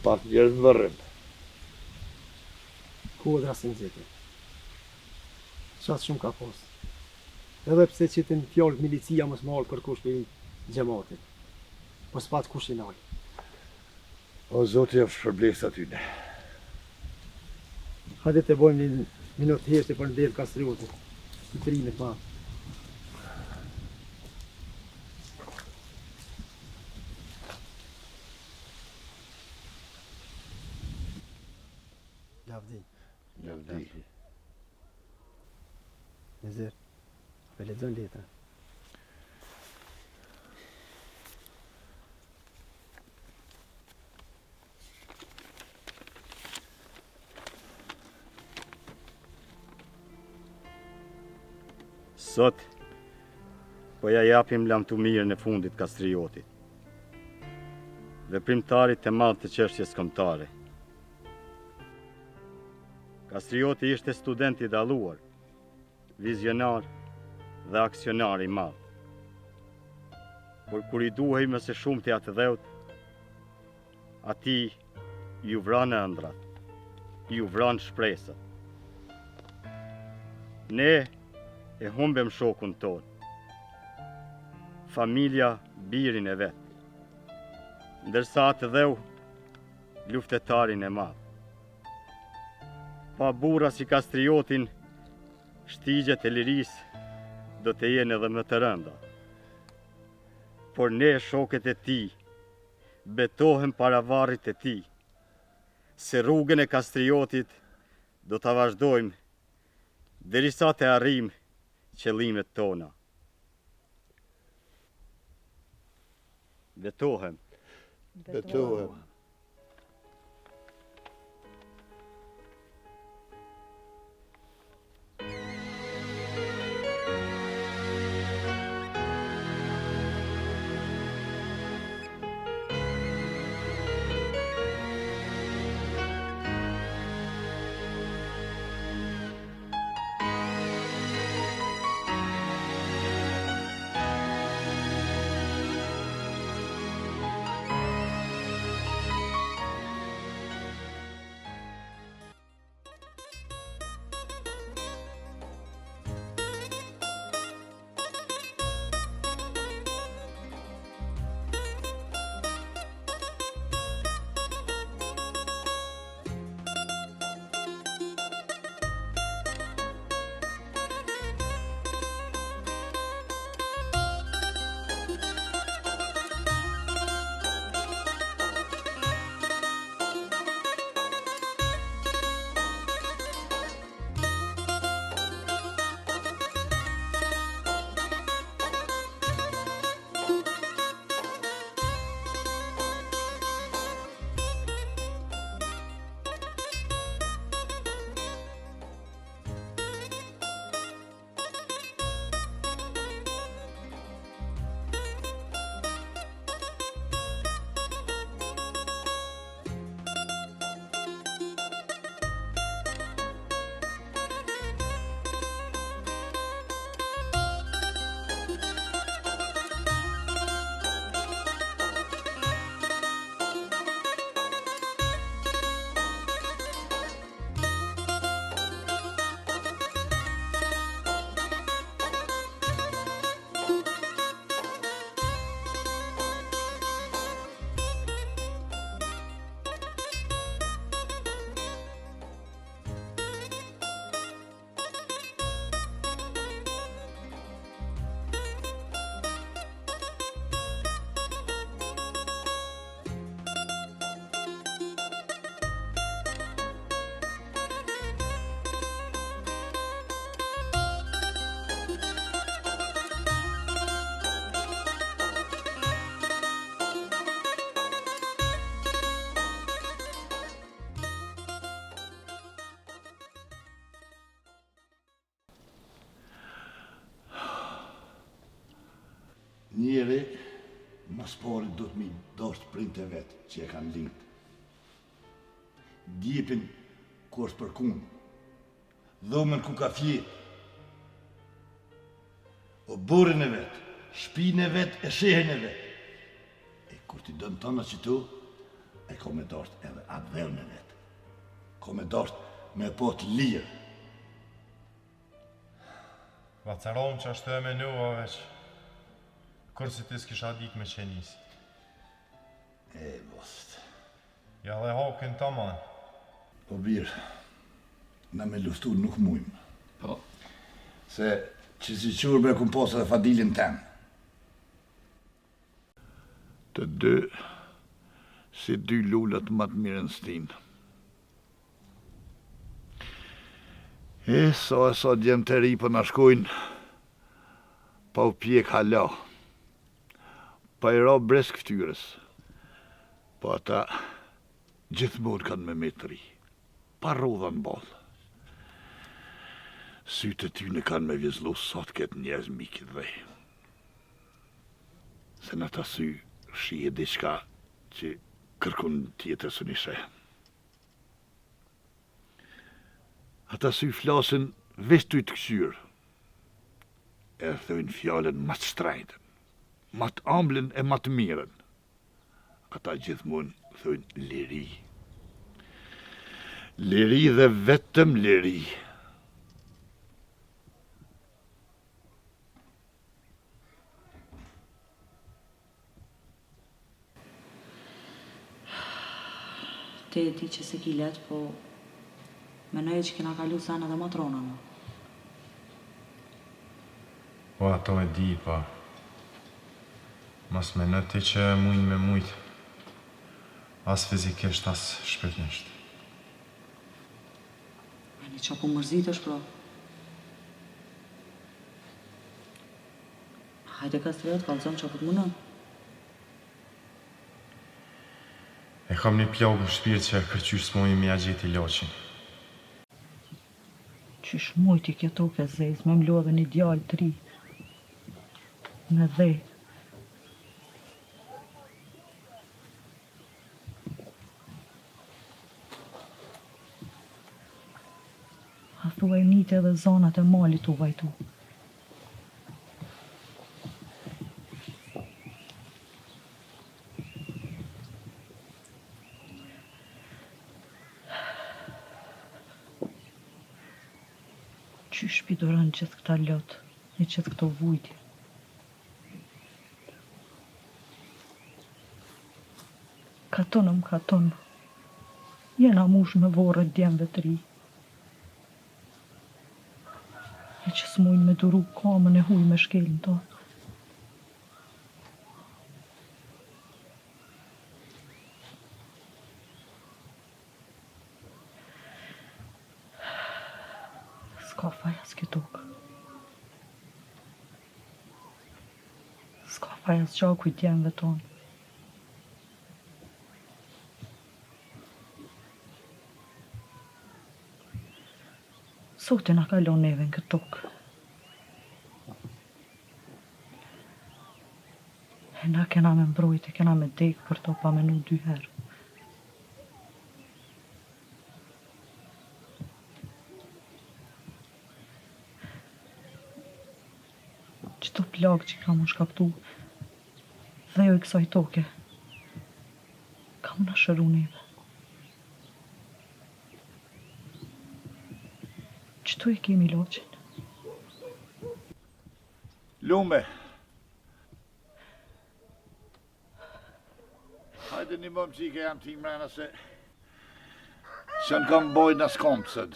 pak njerëz në vërrim. Kodra se nxete. Qatë shumë ka pas. Edhe pse që të në fjallë milicia mos marrë kërkush për gjematit. Po s'pat kush i nalë. O Zoti jaf shpërblesa tyne. Hajde të bojmë një minutë heshte për në delë Kastriotit. Të trimit ma. Lavdi. Lavdi. Nezir, për lexon letra. Sot, po ja japim lamtumirën e fundit Kastriotit. Veprimtarit të madh të çështjes kombëtare. Kastrioti ishte student i dalluar, vizionar dhe aksionar i madh. Por kur i duhej më së shumti atë dheut, atij ju vranë ëndrat, ju vranë shpresat. Ne e humbem shokun ton, familja birin e vet, ndërsa atë dheu luftetarin e madh. Pa burra si Kastriotin, shtigjet e liris do të jenë edhe më të rënda. Por ne shokët e tij betohem para varrit të tij, se rrugën e Kastriotit do ta vazhdojmë derisa të arrijmë qëllimet tona. Betohem. Betohem. Njeri, mas pari do të mi dasht printe vetë që e kanë lind. Djepin ku është për kun, dhomën ku ka fjet. O burin e vetë, shpin e vetë e shehen e vetë. E kur ti dënë tona që tu, e ko me dosht edhe atë dhevën e vetë. Ko me dosht me po të lirë. Vacaron që ashtu e menua veç. Kur si ti s'kisha dik me qenis. E, bost. Ja dhe hakin të man. Po birë, na me luftu nuk mujmë. Po, Se që si qurbe kum posë dhe fadilin temë. Të dy, si dy lullat më të mirën stinë. E sa djemë të ri për në shkojnë, pa u pjek hala, pa i ra bresk ftyrës, pa ata gjithmonë kanë me të ri, pa rodha në balë. Sytë e ty në kanë me vizlu sot këtë njerëz mikit dhe. Se në ta sy shije diçka që kërkun tjetër së një. Ata sy flasin vestu i të këshyrë. E thëjnë fjallën më të shtrajtën, më të amblën e më të mirën. Ata gjithmonë thëjnë liri. Liri dhe vetëm liri. Ti e ti që se ki let, po menoj që kena kalu sen edhe matrona më. Po ato e di, pa. Mas me në ti që mujnë me mujtë. As fizikisht, as shpirtnisht. E një qa po mërzit është, pro. Hajde ka së vetë, kalëzëm qa po të mundën. E kam një plagë në shpirt që kërqysh s'moj mi a gjeti loqin. Qysh mujti kjo toke zez, me mlodhe një djallë të ri. Në dhe. A thuaj njët edhe zonat e malit u vajtu. Qysh pidoran qëtë këta lotë, e qëtë këto vujtje. Katon, jena mush me vorë djemve të ri. E që s'mujnë me duru kamën e huj me shkelën to. S'ka faja s'ke tokë. S'ka faja s'gjaku i djemve tonë. Sote na kalon neve në këtë tokë. E na kena me mbrojt, e kena me dekë për to pa menu 2 herë. Qëto plagë që ka më shkaktu, dhe jo i kësaj toke, ka më në shëru neve. Qëtu e kemi loqin? Lume. Hajde një mëmë qike jam ti mrena se që në kam bojnë as kompësët.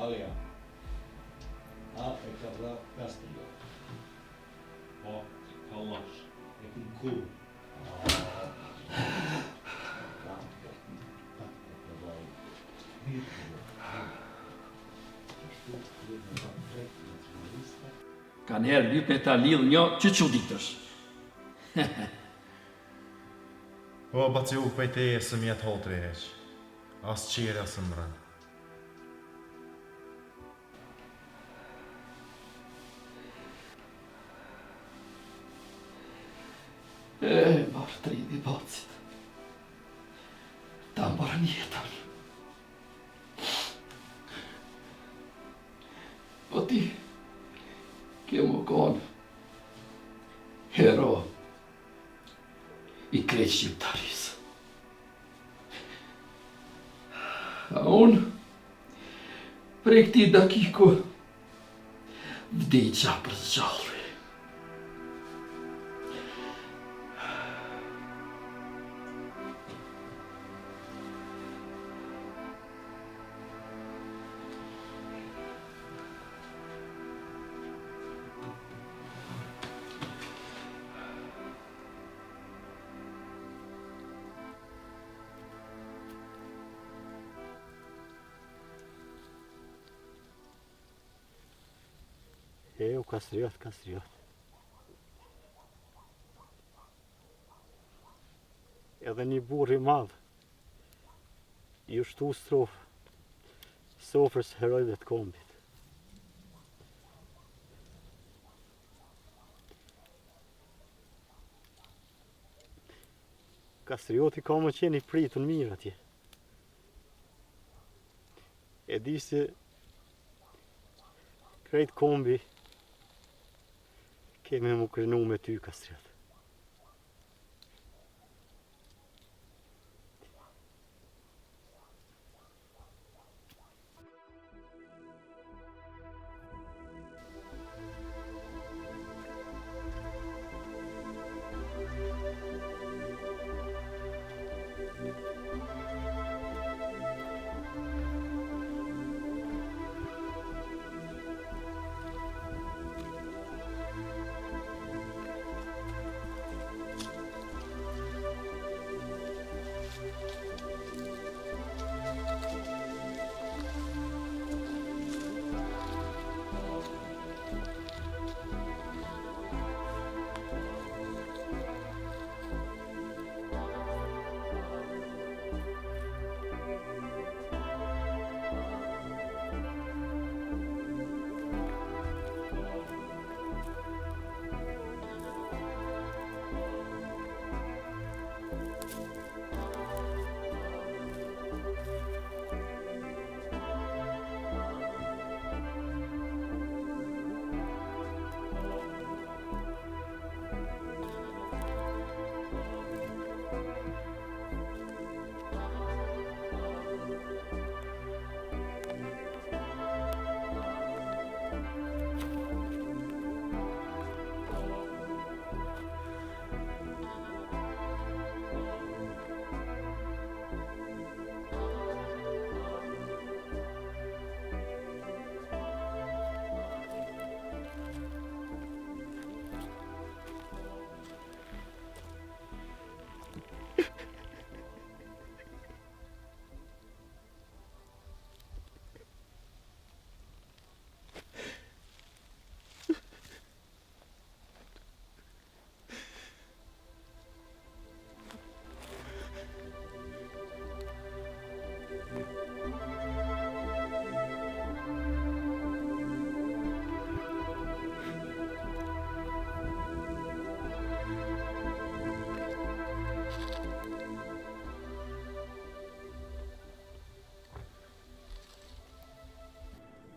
Alja. A, e ka dha 5 kilo. Po, kallash. E ku ku. Ka njerë lyp me ta lidh një që që ditësh. O, baci u pejte e së mjetë hotri eq. As qire, as më rënë. Martrini bacit. Ta mbarën jetën. Po ti, ke më konë hero i krejt shqiptarisë. A unë, prej këti dakiku, vdiqa për zgjallëri. O kastriot. Edhe një burr i madh i ushtu sofrës herojve të kombit. Kastrioti ka më qenë i pritun mirë atje. E di se krejt kombi kemi më krenu me ty, Kastriot.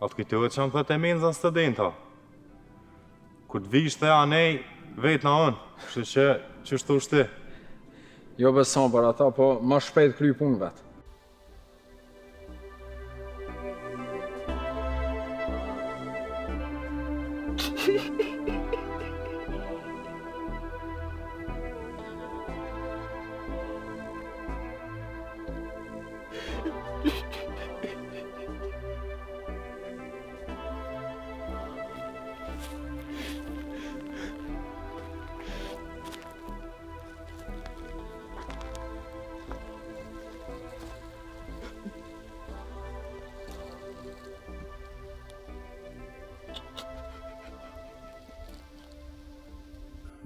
A të kujtohet që më thët e menza në studenta. Kur të vish të anej, vetë na unë, kështu që qështu shti. Jo beson për ata, po më shpejt kry punë vetë.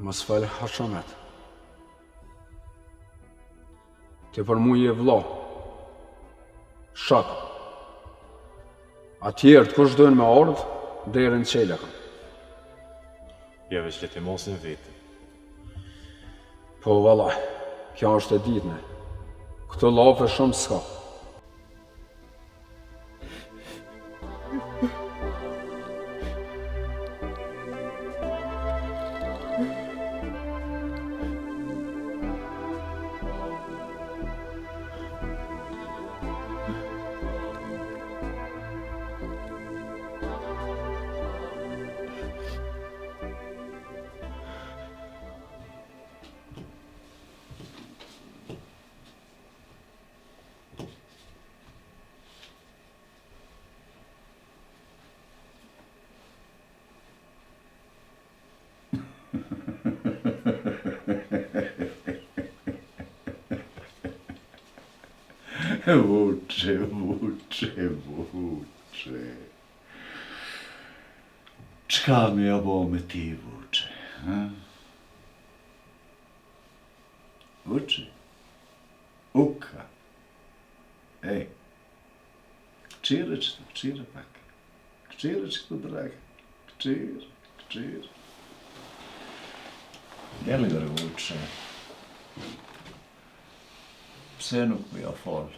Mos falë hashamet. Ke për mu je vlo. Shak. Atjerë të kush dojnë me ardhë, derën qelekën. Ja veç le të mosin vetë. Po valla, kjo është e ditme. Këtë lafe shumë s'ka. Vuče. Çka me ja bo me ti, Vuče, ha? Vuče? Uka? Ej, kćire pak. Kćirečko draga, kćir. Jeli bre, Vuče? Pse nuk më ja fal?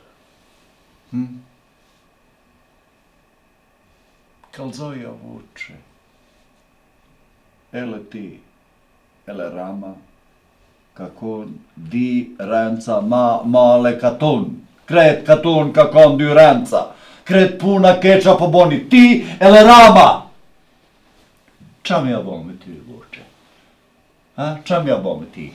Kallzoja, Vuče. Ele ti, ele Rama, kakon di renca male katun. Kret katun kakon dy renca. Kret puna keqa po boni ti, ele Rama. Qa mi ja bo me ty, Vuče? Ha? Qa mi ja bo me ti?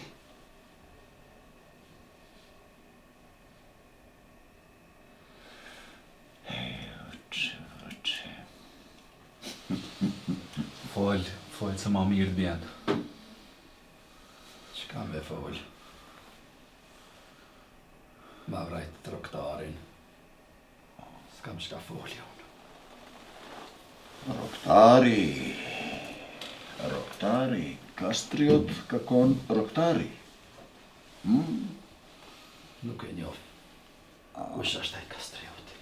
Fol se ma mirë bjen. Qka me fol? Ma vrajt traktarin. S'kam qka folja unë. Roktari, kastriot kakon roktari. Nuk e njoh. Kush është ai kastrioti?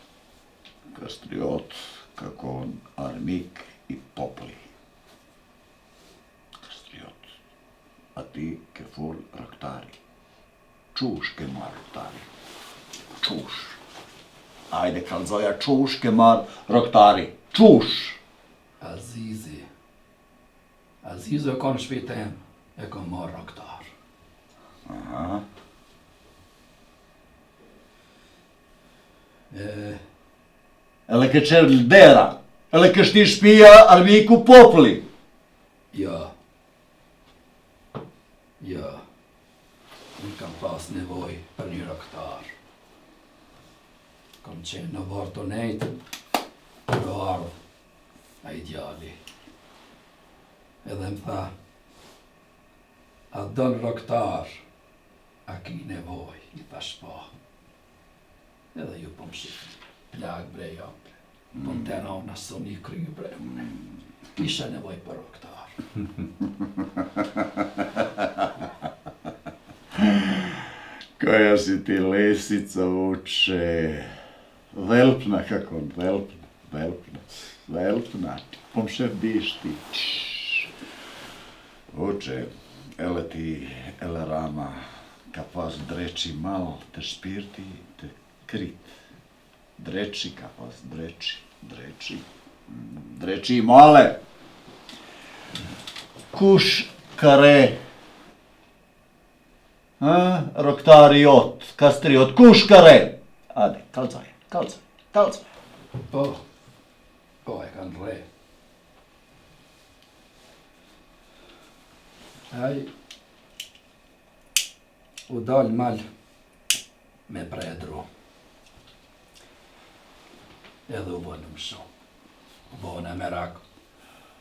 Kastriot kakon armik i populli. Kastriot, ati ke fol roktari. Qush ke marr roktari? Qush? Ajde kallzoja, qush ke marr roktari? Qush? Azizi. Azizi e ka në shpejtem, e ka marrë roktar. Aha. Ele ke qenë lidera, ele ke shti shpia armiku populli. Ja. Unë kam pas nevoj për një roktar. Kam qenë në varë të nejtë, për ardhë a i djali. Edhe më tha, a dënë roktar, a ki nevoj, i thash po. Edhe ju po më shifë, plag bre japre, po më tena unë aso një kry bre une. Kisha nevoj për roktar. Koja si ti lesica, Vuče. Dhelpna kakon, dhelpna. Po më shef bish ti. Vuče, ele ti, ele Rama, ka pas dreqi mal të shpirti të krit. Dreqi ka pas, dreqi. Dreqi male. Kush kare? Roktari jot, kastriot, kush kare? Ade, kalzoj. Po e kanë re. Ai u dal mal me predru. Edhe u bënë më shumë. U bënë e merak,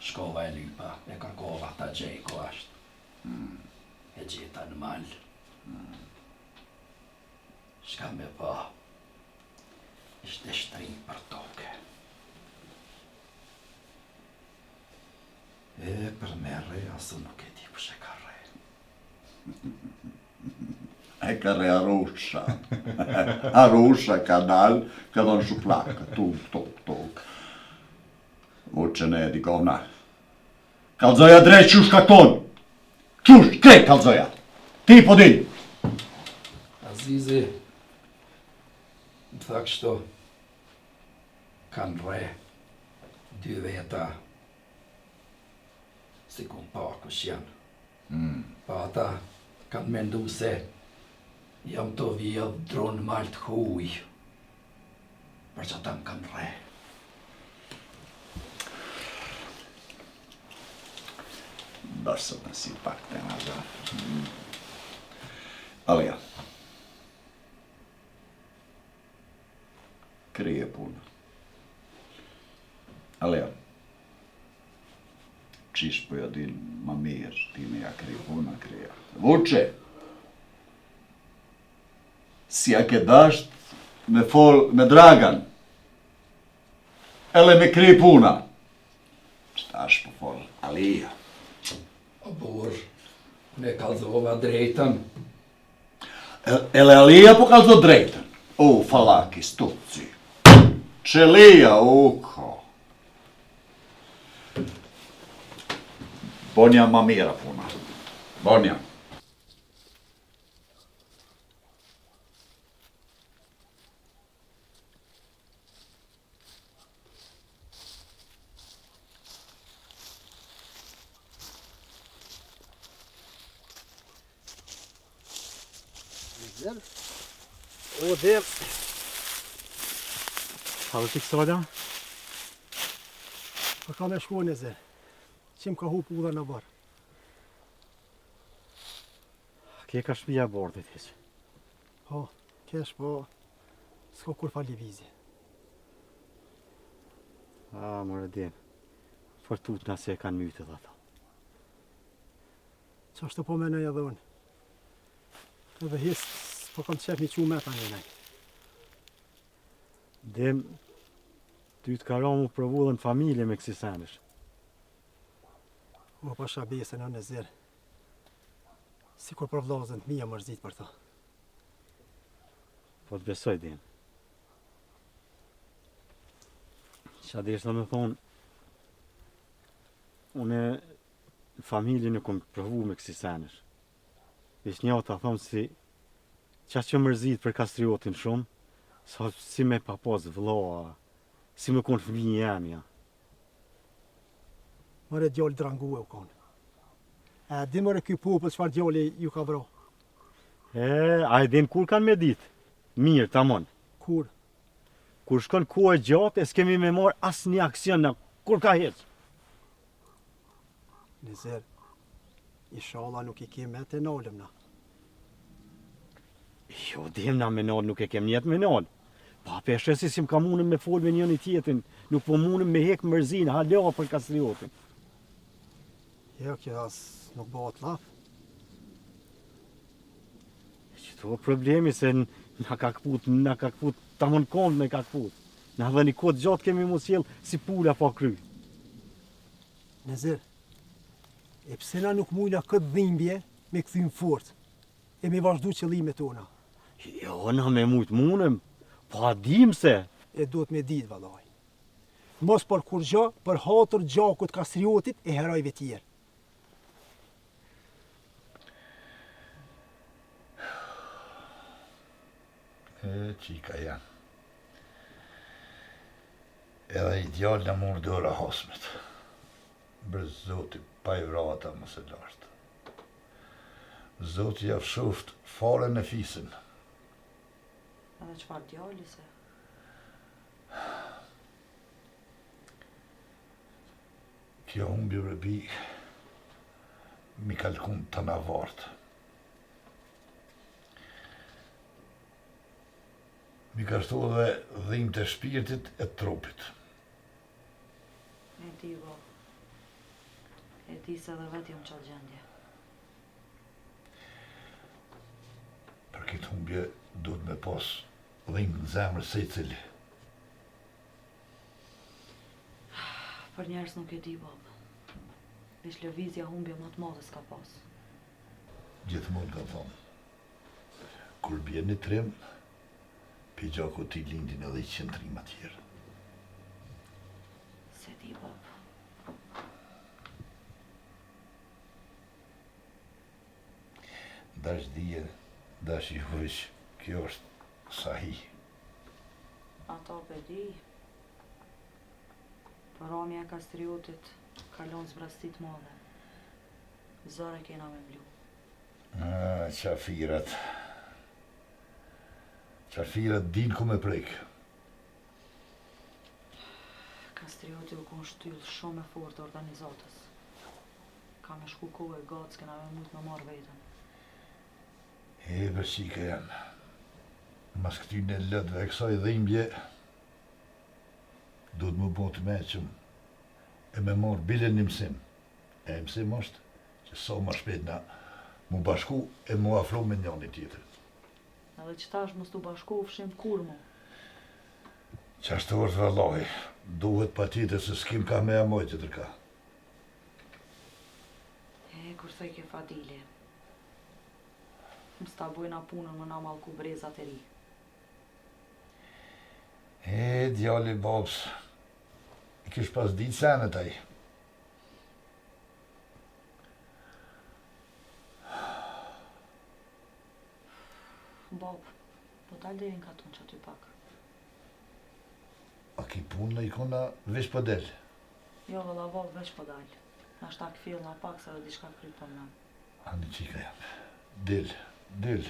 shkova e lypa, e kërkova ta gjejko ashtë. E gjeta në mal. Shka me pa, ishte shtrin për toke. E për me re, asu nuk e di pëse ka re. E ka re Arusha. Arusha ka dal, ka dhon shuplaka, tuk. Vuče ne di govna. Kalzoja drejt qush ka ton. Qush, krej kalzoja. Ti po di. Azizi, më tha kështu, kanë re, 2 veta, si kun pa kush janë. Pa ata kanë mendu se jam të vjedh dronë malt huj, për që ata më kanë re. Bërse në si pak të nga zha. Alija. Krije punë. Alija. Qish po ja din ma mirë, ti me ja krije punë, krija. Vuče! Si a ke dasht me fol me Dragan. Ele me krije puna. Shtash po fol Alija. O burr, ne kallzova drejtën. Ele Alija po kallzo drejtën. O, falaki, stuci. Qelia, uko. Bonja ma mira puna. Bonja. O, dem. Çfarë ti kësoda? Po ka me shku në zër. Qim ka hup udha në barë. Kje ka shpija bordit hiq. Po, kesh po, s'ko kur fa livizje. More din. Fortut na se e kanë mytë dhe ata. Qa është të po menaj edhe unë. Edhe his, po kam të qef një qu me ta një nej. Dem, ty të ka ra mu provu dhe në familje me kësi senësh. O, pa shabese në në zirë. Si kur për vlazën të mija mërzit për ta. Po të besoj, Dem. Qa desh dhe me thonë, une në familje nuk kom provu me kësi senësh. Ish një ta thonë si qa që mërzit për kastriotin shumë, sa si me papos vloa, si me konë fëmijë jemja. Mëre djallë drangu e u konë. E di mëre ky popull qëfar djalli ju ka vro. A e din kur kanë me ditë? Mirë, tamon. Kur? Kur shkon kohë e gjatë, e s'kemi me marë asë një aksion në kur ka heqë. Në zirë, inshallah nuk i kemi të nalëm na. Jo, dem na me nalë, nuk e kem njetë me nalë. Pa peshesi si m'ka munëm me folë me njën i tjetin, nuk po munëm me hek mërzin, hala për kastriotin. Jo, kjo as nuk bëhet laf. Qëto problemi se na ka këput, tamon kondë me ka këput. Na dhe një kodë gjatë kemi mos jelë si pula pa kry. Nezir, e pse na nuk mujna këtë dhimbje me këthym fort, e me vazhdu qëllimet tona. Jo, na me mujtë munëm, pa dim se. E duhet me ditë, vallaj. Mos për kur gjë, për hatër gjakut kastriotit e herojve tjerë. Qika janë. Edhe i djallë në mund dora hosmet. Brez zoti pa i vrata më se lartë. Zoti ja fshoft fare në fisin. Edhe qëfar djalli se? Kjo humbi vrebi mi kalkun të në vartë. Mi ka shtu dhe dhimë të shpirtit e trupit. E di, bo. E di se dhe vetë jam qatë gjendje. Për këtë humbje duhet me pas dhimë në zemrë se i cili. Për njerës nuk e di, bob. Vish lëvizja humbje më të madhe s'ka pas. Gjithmonë ka thonë. Kur bje një trim, pi gjako ti lindin edhe i qëndrima tjerë. Se di, bob. dash dije, dash i hurish, kjo është sahi. Ata për di, për ramja e Kastriotit kalon zbrastit madhe. Zare kena me blu. Qafirat din ku me prek. Kastrioti u kon shtyll shumë e fort organizatës. Ka me shku kohë e gatë s'kena me mujt me marrë vetën. Vërshike janë. Mas këtyne lëtve e kësaj dhimbje, duhet më bo të meqëm e me marrë bilen një mësim. E mësim është që sa më shpejt na mu bashku e mu afro me njëni tjetër. Edhe që tash mos t'u bashku fshim kur mu. Qashtë është vallahi, duhet pa tjetër se s'kim ka me amoj që tërka. Kur thoj ke Fadili, m'sta bojna punën më na malku brezat e ri. Djali babs, i kish pas ditë senet aj. Bab, po dal deri në katun që aty pak. A ki punë në ikona veç po del? Jo, vëlla bab, veç po dal. Na shta këfil na pak se dhe diçka kryt për mna. Ani qika jam. Del.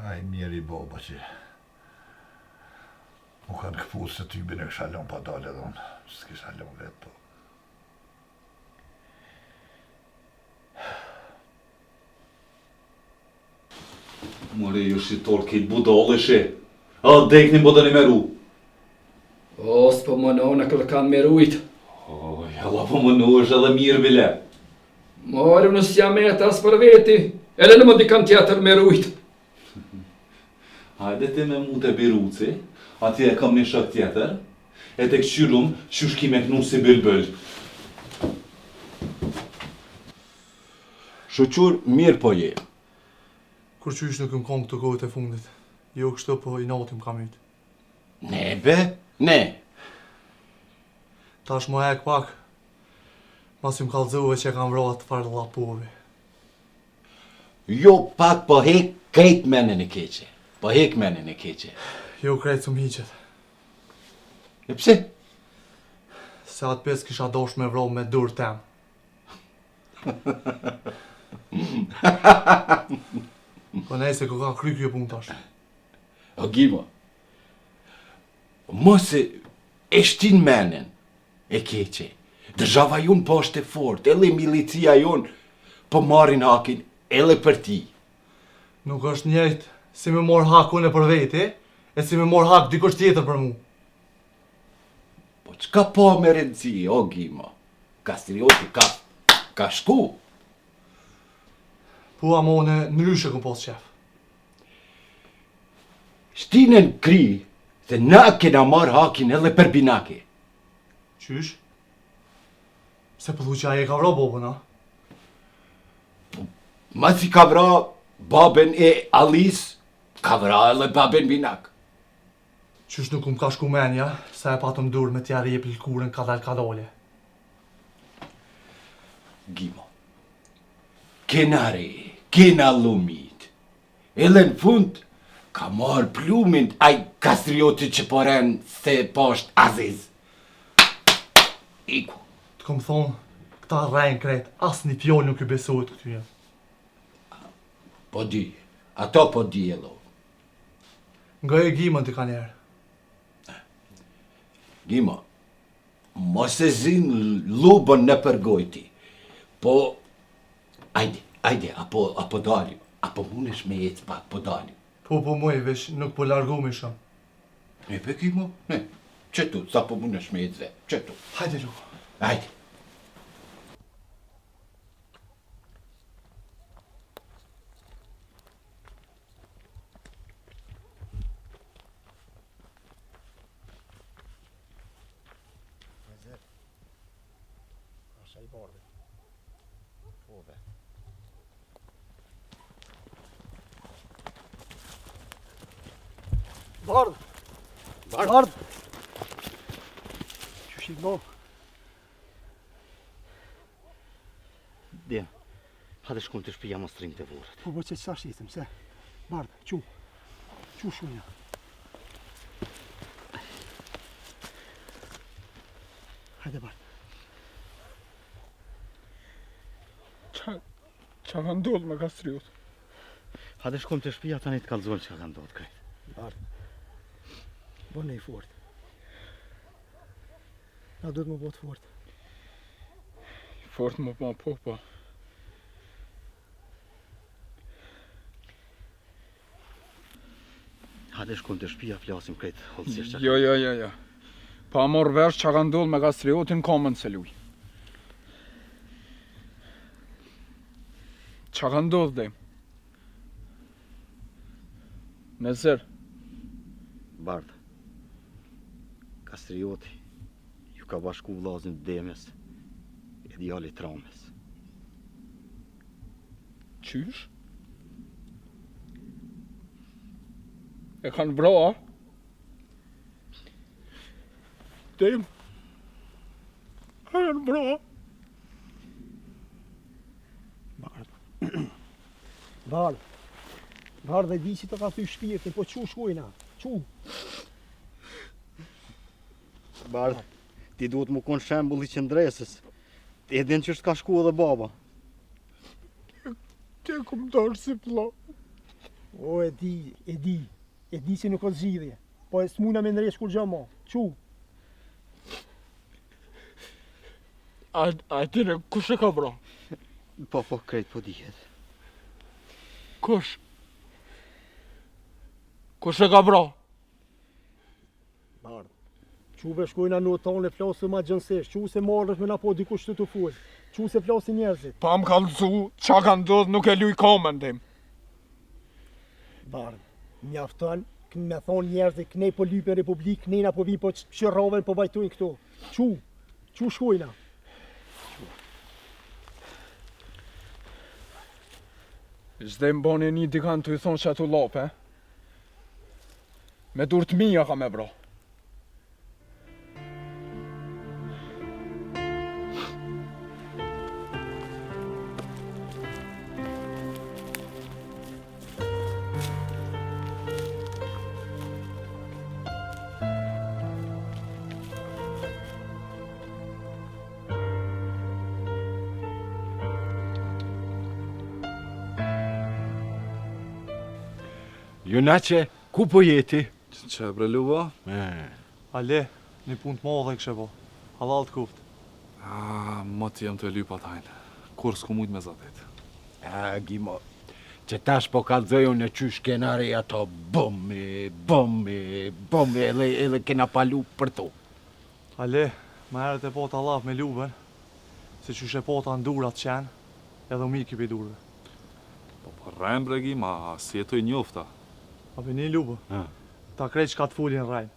Aj, mirë i baba që mu kanë këpu se ty bine kësha lon pa dale edhe unë. S'kisha lon vetë po. More, ju shitor kejt budale she. A dekni më do një meru. O, s'po më në në këllë kanë merujt. O, jalla po më në është edhe mirë bile. Marëm nësë jam e tas për veti, edhe në më di kanë tjetër merujt. Hajde ti me mu të biruci, atje e kam një shok tjetër, e të këshyrum që shkime kënu si bëllbëll. Shoqur, mirë po je. Kur qysh nuk më kom këto kohët e fundit. Jo kështu po i natim kam yt. Ne be, ne. Tash më ek pak. Mas im kallëzove që e kam vrat farë lapove. Jo pak po hek krejt menën e keqe. Po hek menën e keqe. Jo krejt së mhiqet. E pse? Se atë pes kisha dosh me vro me dur tem. Po nejse ku ka kry kjo pun tash. O Gimo, mos e shtin menën e keqe. Dërzhava jonë po është e fort, edhe milicia jonë po marrin hakin edhe për ti. Nuk është njëjtë si me mor hakun e për veti, e si me mor hak dikush tjetër për mu. Po çka po me rëndësi, o Gimo? Kastrioti ka shku. Po amone ndryshe ku pos qef. Shtinën kri, se na kena marr hakin edhe për binake. Qysh? Se pëllu që aje ka vro bobën, a? Masi ka vra babën e Alis, ka vra edhe babën binak. Qysh nuk ka shku menja, sa e patëm dur me t'ja rjep lkurën kadale. Gimo, kena re, kena lumit. Edhe në fund, ka marrë plumin aj Kastrioti që poren se posht Aziz. Iku. Të kom thonë, këta rejnë kret, as një fjoll nuk i besohet këtyje. Po di, ato po di e lo. Nga e Gimën të ka njerë. Gimo, mos e zin lubën në përgojti. Po, ajde, apo dalim, apo munesh me jetë pak, po dalim. Po muj, vesh nuk po largumi shumë. E pe Gimo, ne, qëtu, sa po munesh me jetë zve, qëtu. Hajde lu. Hajde. Bardh! Shiko, Djem, hajde shkojmë të shtëpia mos trim të vorët. po që sa shitëm, se. Bardë, qu shunja. Hajde, Bardë. Qa ka ndodhë me Kastriot? Hajde shkojmë të shtëpia tani të kallëzojmë çka ka ndodhur krejt. Bardë, bënë i fort. Na duhet më bëtë fort. Fort më pa po. Hajde shkojmë të shtëpia flasim krejt hollësisht. Jo. Pa morë vesh qa ka ndodhë me Kastriotin komën se luj. Qa ka ndodhë dhe? Nezër. Bardh. Kastrioti ju ka bashku vllazin Demes e djalit Trames. Qysh? E kanë vra, a? Dem. E kanë vra. Bardë e di që të ka thy shpirtin, po qu shkojna, qu. Bardh, ti duhet më kon shembull i qendresës. Ti e din që s'ka shku edhe baba. Ti e kum darë si pla. O, e di që nuk o zgjidhje, po e s'muna me ndresh kur gjë ma, qu. A tine, kush e ka vra? Po, krejt po dihet. Kush? Kush e ka vra? Bardë, qu be shkojna në tonë e flasë ma gjënsesh, qu se marrësh me na po dikush të full, qu se flasë njerëzit. Pa më kallëzu, qa ka ndodhë nuk e luj komën tim. Bardë, mjafton, me thonë njerëzit, kënej po lypën Republikë, kënejna po vi po qërraven po bajtojnë këto. Qu shkojna? Zde më boni një dikan të i thonë që atu lape, me dur të mija ka me bro. Junace, ku po jeti? Që bre luva? Ale, një punë të madhe këshe po. Halal të kuft. Më të jem të lypa tajnë. Kur s'ku mujt me zatet. Gimo, që tash po kallëzoju në qysh kenari ato bombe, edhe kena palu për to. Ale, më herët e po të allaf me luben, se qysh e po të andurat qenë, edhe mi kipi durve. Po rrem bre Gima, si jetoj njofta. A për një lubë, ta krejt që ka të fullin rrejnë.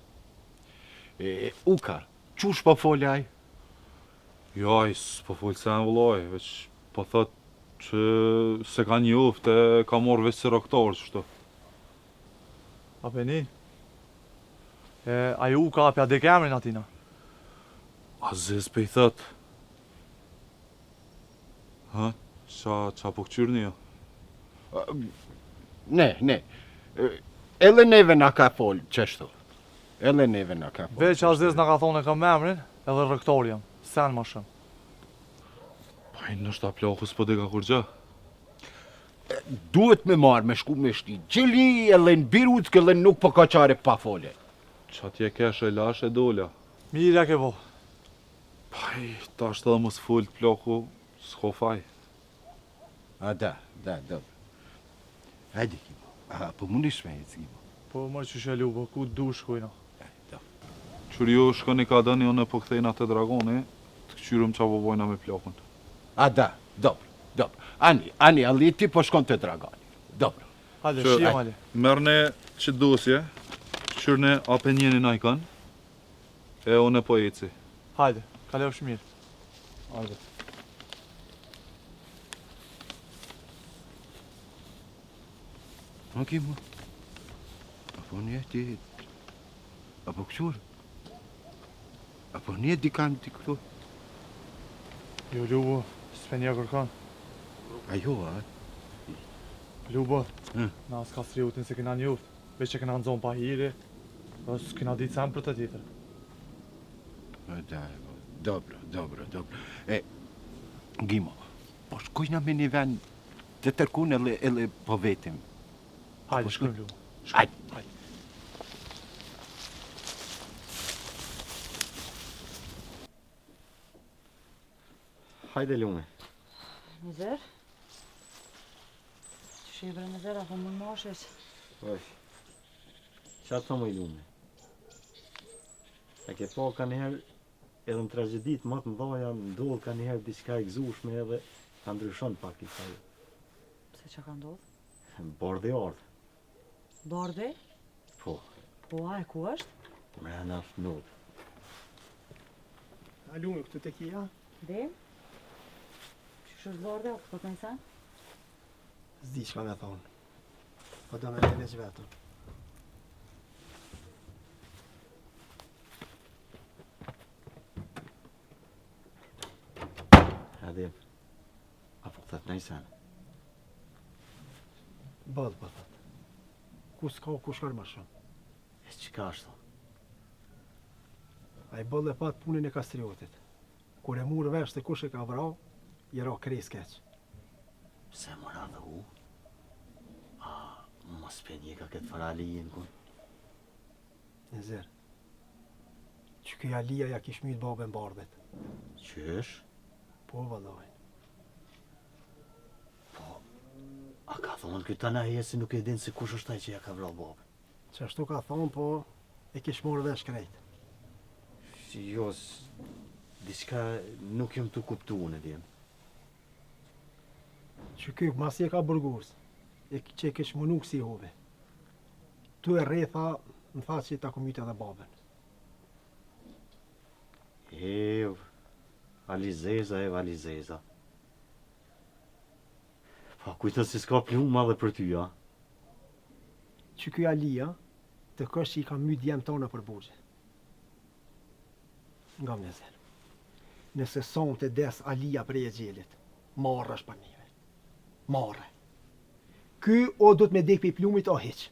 Ukar, qush po foljaj? Jaj, s'po full sen vëllaj, veç po thot që se ka njoft e ka morë veç si roktor qështu. A për një? A ju ka apja dekemrin atina? Aziz pe i thot. Qa po këqyrni jo? Ne. Edhe neve na ka fol, qështu. Edhe neve na ka fol. Veç Aziz na ka thonë e kam emrin, edhe rektor jam, sen ma shumë. Pa i nështë ta plohu s'po dhe ka kur gjë. Duhet me marrë me shku me shti gjili edhe në birut këllë nuk po ka qare pa fole. Qa tje kesh e lash e dola. Mirja ke vo. Pa i ta është edhe mos full të plohu, s'ko faj. Da, dobro. Hajde, Gimo. Po mundish me hecë, Gimo. Po më që shë lubë, ku du shkojna? Qërë jo shkoni ka dëni, unë e po kthejna të dragoni, të këqyrëm qa po bojna me plohun. Da, dobro. Ani, aliti po shkon të dragoni. Dobro. Hajde, shijem ali. Merne që dosje, qyrne apenjenin ajkan, e unë e po eci. Hajde, kaleo shmirë. Hajde. Gimo. Apo një ti... Apo këqurë? Apo një dikan t'i këtu? Jo, Lubo, s'pe një kërkan. Ajo, a? Lubo, na s'ka Kastriutin se kena njoft, veç që kena nëzon pa hiri, dhe s'kena ditë sem për të tjetër. Dobro. Gimo, po shkojna me një vend të tërkun edhe po vetim. Hajde, shkojmë, Lubo. Hajde. Hajde lume. Nizer? Që shi bre Nizer, apo më moshesh? Oj, qa të më i lume? E ke po ka njëherë edhe në tragedit më të mdoja ndodhë ka njëherë diçka e gëzushme edhe ka ndryshon pak i thaj. Pse që ka ndodhë? Bardhi ardhë. Bardhi? Po, Po, a e ku është? mrena fnut. A lume këtu të kia? Dem? Që është bardhi, apo po të nëjsa? Zdi që ka me thonë. Po do me të leq vetëm. Adem, apo thët nejsen. Bëllë, po thëtë. Ku s'ka, ku shkar më shumë. E qka është? A i bëllë e patë punin e Kastriotit. Kur e murë vesh të kush e ka vrau, i ra kres keq. Se mora dhe u? A, mos pe një ka këtë faralijin kun? Nizer. Që këja lija ja kish mytë babën bardhet. Qësh? Po, vëllaj. A ka thonë këtë të naje si nuk e dinë se kush është taj që ja ka vrau babën? Që ashtu ka thonë, po e kish morë vesh krejt. Jo, diçka nuk jam të kuptu në djem. Që kjo masi e ka burgus, që e kish munu kësi hove. Tu e retha në faqë që ta kumite dhe babën. Valizeza. Pa kujtës si s'ka plumë madhe për ty, ja? Që kjo Alia, të kësh që i ka mytë djemë tonë për burgje. Nga më nëzër. Nëse son të des Alia prej e gjelit, marrë është për njëve. Marrë. Ky o do të me dek për i plumit o heq.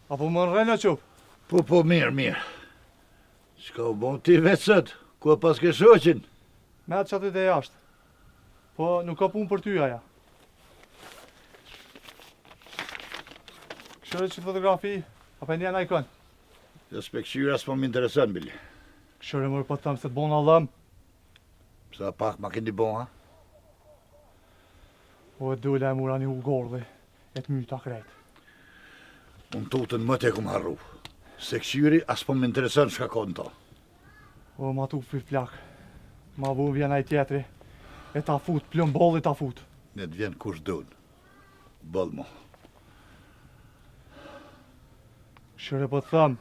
Apo më në rena qupë? Po, mirë. Shka u bon ti vetë sët, ku e pas ke shoqin? Me atë që atë e jashtë. Po nuk ka punë për ty aja. Këshore që fotografi, apo e njena i kënë. Jo s'pe këshyra s'po m'intereson, Bili. Këshore mërë po të thamë se të bona lëm. Sa pak ma këndi bon, ha? O e dule e mura një ugordhe, e të myta krejt. Unë tutën më te kum harru. Se këshyri as po m'intereson shka konë ta. O ma tu fri plak. Ma vu vjen aj tjetri. E ta fut, plën bolli ta fut. Ne të vjen kush dun. Bëll mo. Këshore po të thëmë.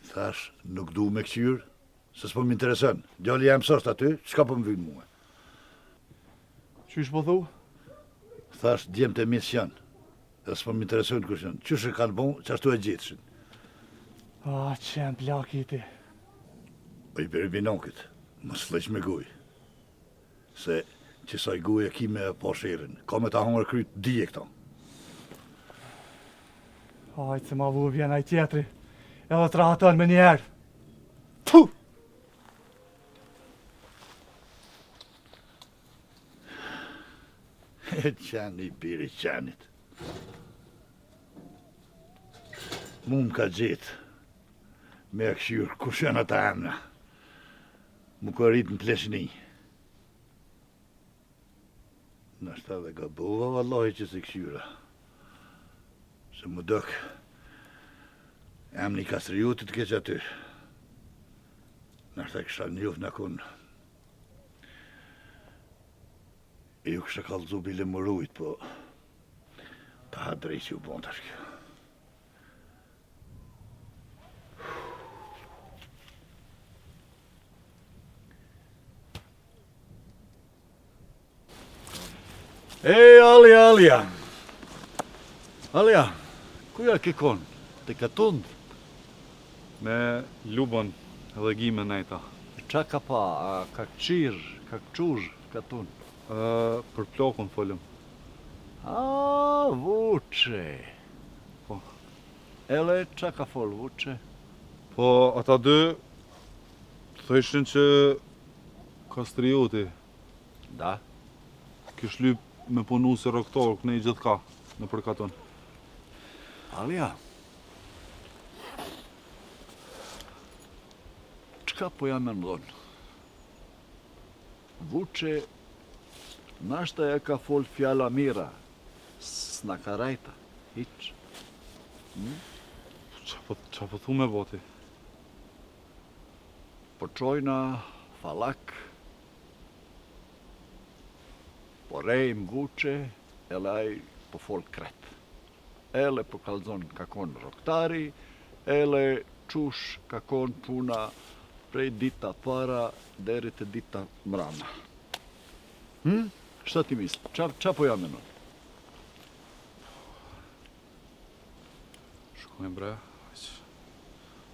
Thash, nuk du me këshyr, se s'po m'intereson. Djalli jam sot aty, çka po m'vyn mua? Qysh po thu? Thash, djem të mision. Dhe s'po m'intereson kush janë. Qysh e kanë bon, qashtu e gjithshin. A, qenë plak i ti. O i beri binokit, mos fleq me guj. Se që sa i guj e ki me po shirin. Ka me ta hongër kryt dije këto. Ajtë se ma vu vjen aj tjetri. Edhe të rahatën me njerë. Puh! E qani i biri qanit. Mu m'ka gjetë. Me e këshyrë, kush janë ata emna? Mu ka rritë në pleshni. Nështë edhe ka bova, vallahi që se këshyra. Se më dëk, emni Kastriutit keq aty. Nështë e kësha njof në kun. E ju kësha kalzu bile më rujt, po ta ha drejt që u bon tash kjo. Alja. Alja, kuja ke kon? Te ka tund? Me lubën edhe gjime nejta. Qa ka pa? Ka qirë, ka qush, ka tund? Për plokun folëm. Vuče. Po. Ele, qa ka fol, Vuče? Po, ata dy thëshin që Kastrioti Da? kish lyp me punu si roktor këne i gjithka në përkaton. Alja. Qka po jam e ndonë? Vuče, nashta e ka fol fjala mira, s'na ka rajta, hiq. Qa po thu me voti? Po qojna, falak, po rejmë Vuče, ele aj po fol kret. Ele po kalzon ka kon roktari, ele qush ka kon puna prej dita para deri te dita mrama. Šta ti misli? Qa po ja menon? Shkojmë bre,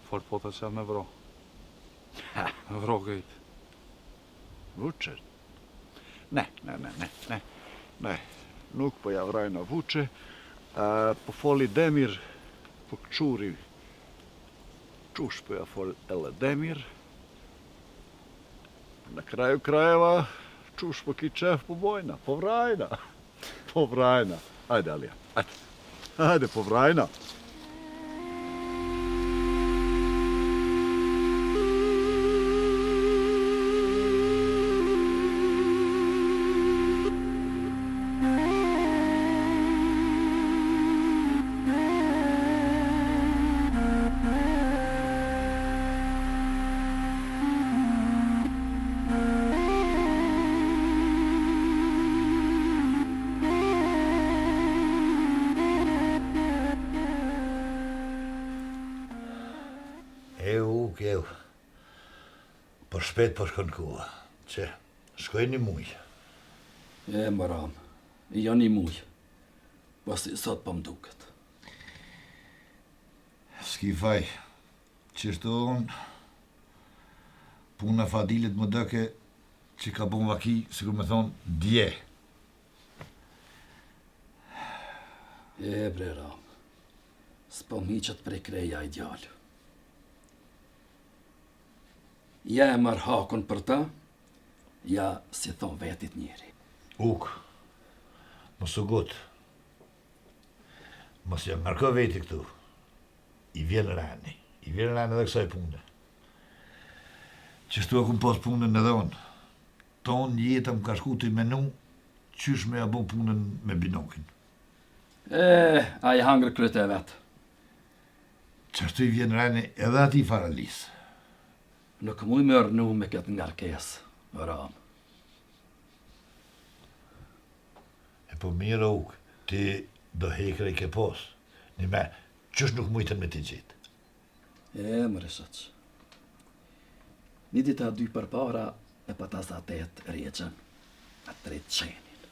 fort pota që me vro. Me vro gejt. Vuče? Ne. Nuk po ja vrajna Vuče. Po foli Demir, po këquri. Qush po ja fol ele Demir. Na kraju krajeva, qush po ki qef po bojna, po vrajna. Po vrajna. Ajde, Alja, ajde. Ajde, po vrajna. Eu. Po shpet po shkon koha, që shkoj një muj. Më ram, jo një muj, pasi sot po m'duket. S'ki faj, qështu unë, puna Fadilit më dëke që ka bon vaki, si kur me thonë, dje. Bre ram, s'po miqët prej kreja ideal. Ja e marr hakun për ta, ja si thon vetit njeri. Uk, mos u gut. Mos ja marko veti këtu. I vjen rani edhe kësaj pune. Qështu akum pos punën edhe unë. Ton jetëm ka shku të i menu, qysh me ja bon punën me binokin. A i hangër kryt e vetë. Qështu i vjen rani edhe ati faralis. Nuk muj me rënu me këtë ngarkes, ram. E po mirë uk, ti do hekre i ke pos. Një me, qësh nuk mujtën me ti gjitë? Më rëshëq. Një dita dy për para e pa ta zatet rjeqen, a tret qenin.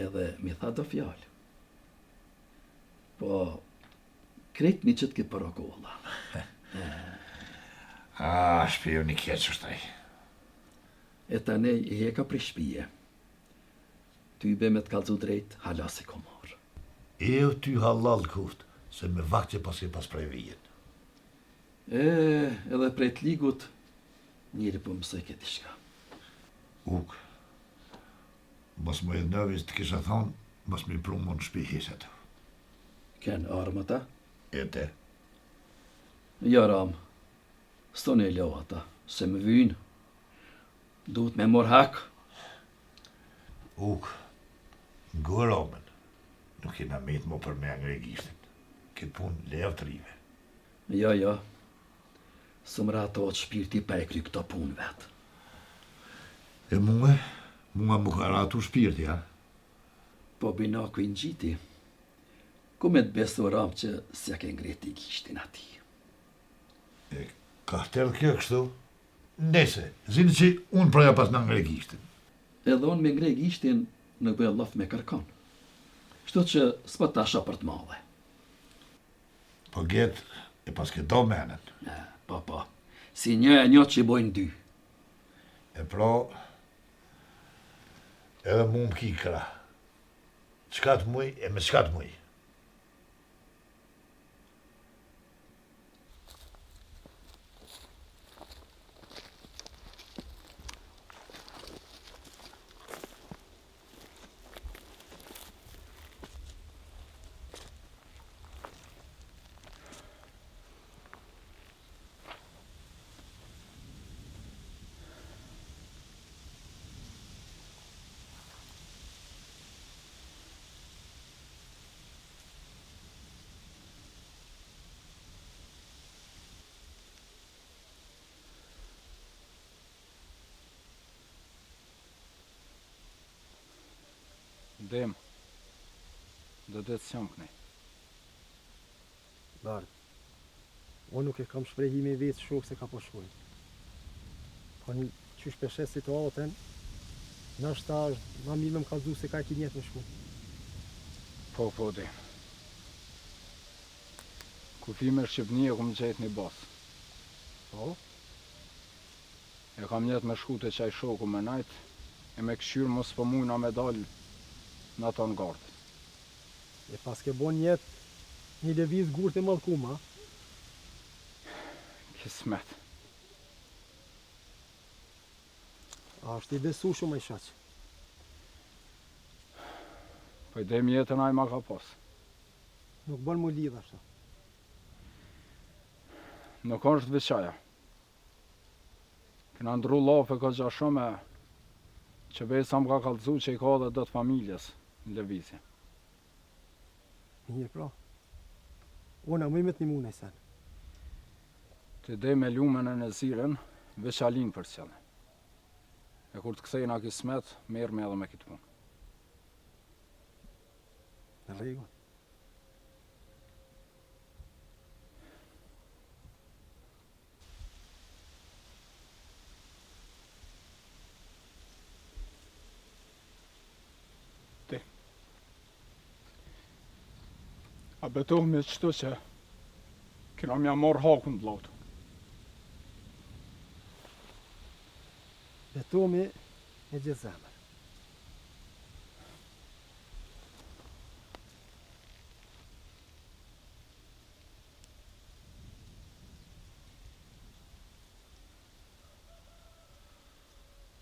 Edhe mi tha do fjallë. Po, krejt mi qëtë ki për okolla. Shpiju një keqë është aj. E ta nej i heka për shpije. Ty be me t'kallzu drejt, halasi komor. Ty halal kuft, se me vakt që pas prej vijet. Edhe prej t'ligut, njëri po mësoj këti shka. Uk, mos më edhe nëvis të kisha thonë, mos më i prumë në shpi hiset. Ken armata? E te? Ja, ram. Stone e lo ata, se më vynë. Duhet me mor hak. Uk, ngër omen, nuk kena met më për me angre gishtin. Këtë pun lev të rive. Ja. Së më ratot shpirti pa e kry këto pun vetë. E mua më ka ratu shpirti, ha? Po binaku i në gjiti. Ku me të besu ram që s'ja ke ngreti gishtin ati. Ka tërë kjo kështu? Nese, zinë që unë praja pas në ngre gishtin. edhe unë me ngrej gishtin në bëjë laf me kërkon. Shto që s'pa tasha për të madhe. Po get, e pas ke do menen. Po. Si një e një që i bojnë dy. E pro, edhe mu më ki kra. Qka të muj, e me qka të muj. Dem, do të s'jam kënej. Bardh, unë nuk e kam shprehime vetë shokë se ka po shkojnë. Po një qysh peshes situatën, nështë është ma mirë me më kalzu se ka e ki njetë me shku. Po, dem. Ku fi me Shqipni e kom gjetë një basë. Po? E kam njetë me shku të qaj shoku me najtë, e me këshyrë mos po mujna me dalë në ato në gardë. E pas ke bon jetë një lëviz gurt e mallkuma. Kismet. A është i besu shumë e shaq. Po i dem jetën aj ma ka pas. Nuk bën mu lidh ashtu. Nuk është veçaja. Këna ndru lafe ka gja shumë që besa më ka kalëzu që i ka dhe dëtë familjes në lëvizje. Mirë pra. Unë a mëjmet një mune i sen. Të dhe me lumen e në ziren, veç alin për qëllë. E kur të kthejna kismet, merë me edhe me këtë punë. Në rregull. A betoh me qëto që kena mja marrë hakun të lautë. Betoh me gjithë zemër.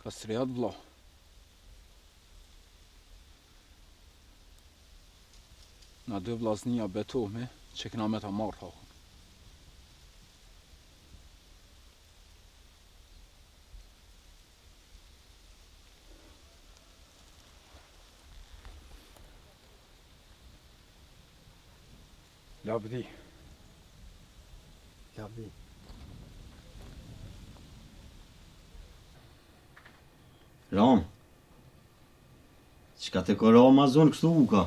Kastriat vlo. Na dy vllaznia betohme që kena me ta marrë hakun. Lavdi. Lavdi. Ram, qka të kërë Amazon kështu u ka?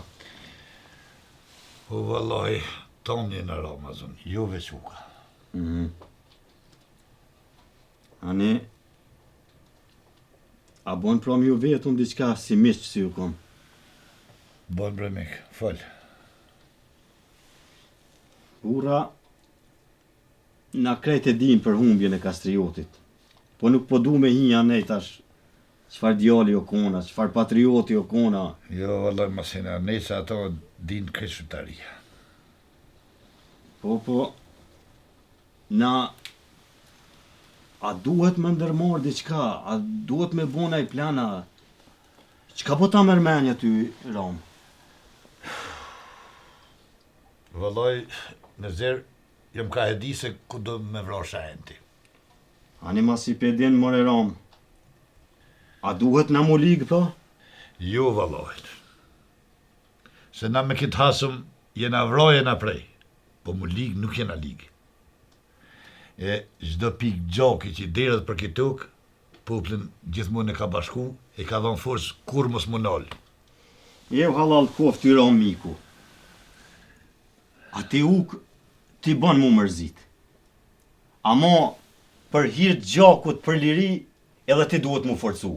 Po vallaj, tonë në Ramazon, jo veç uka. Ani, a bon prom ju vetëm diqka si miqë si ju kom? Bon bremik, fol. Ura, na krejt e dim për humbjen e Kastriotit, po nuk po du me hinja nej tash, qfar djali o kona, qfar patrioti o kona. Jo, vallaj, masina, nej se ato din këtë qytetaria. Po, na, a duhet me ndërmor diqka, a duhet me bona i plana, qka po ta mërmenja ty, Ram? Vallaj, në zërë, jëm ka e di se ku do me vrasha enti. Ani mas i pedin, more Ram. A duhet na mu ligë, po? Jo, vallaj. Se na me kitë hasëm, jena vroj e na prej. Po mu ligë nuk jena ligë. E çdo pik gjoki që i derët për këtë tokë, poplin gjithmonë e ka bashku, e ka dhënë forcë kur mos mu nol. Jev halal kof ty Ram miku. A ti uk, ti bën mu mërzit. Amo, për hir të gjakut për liri, edhe ti duhet mu forcu.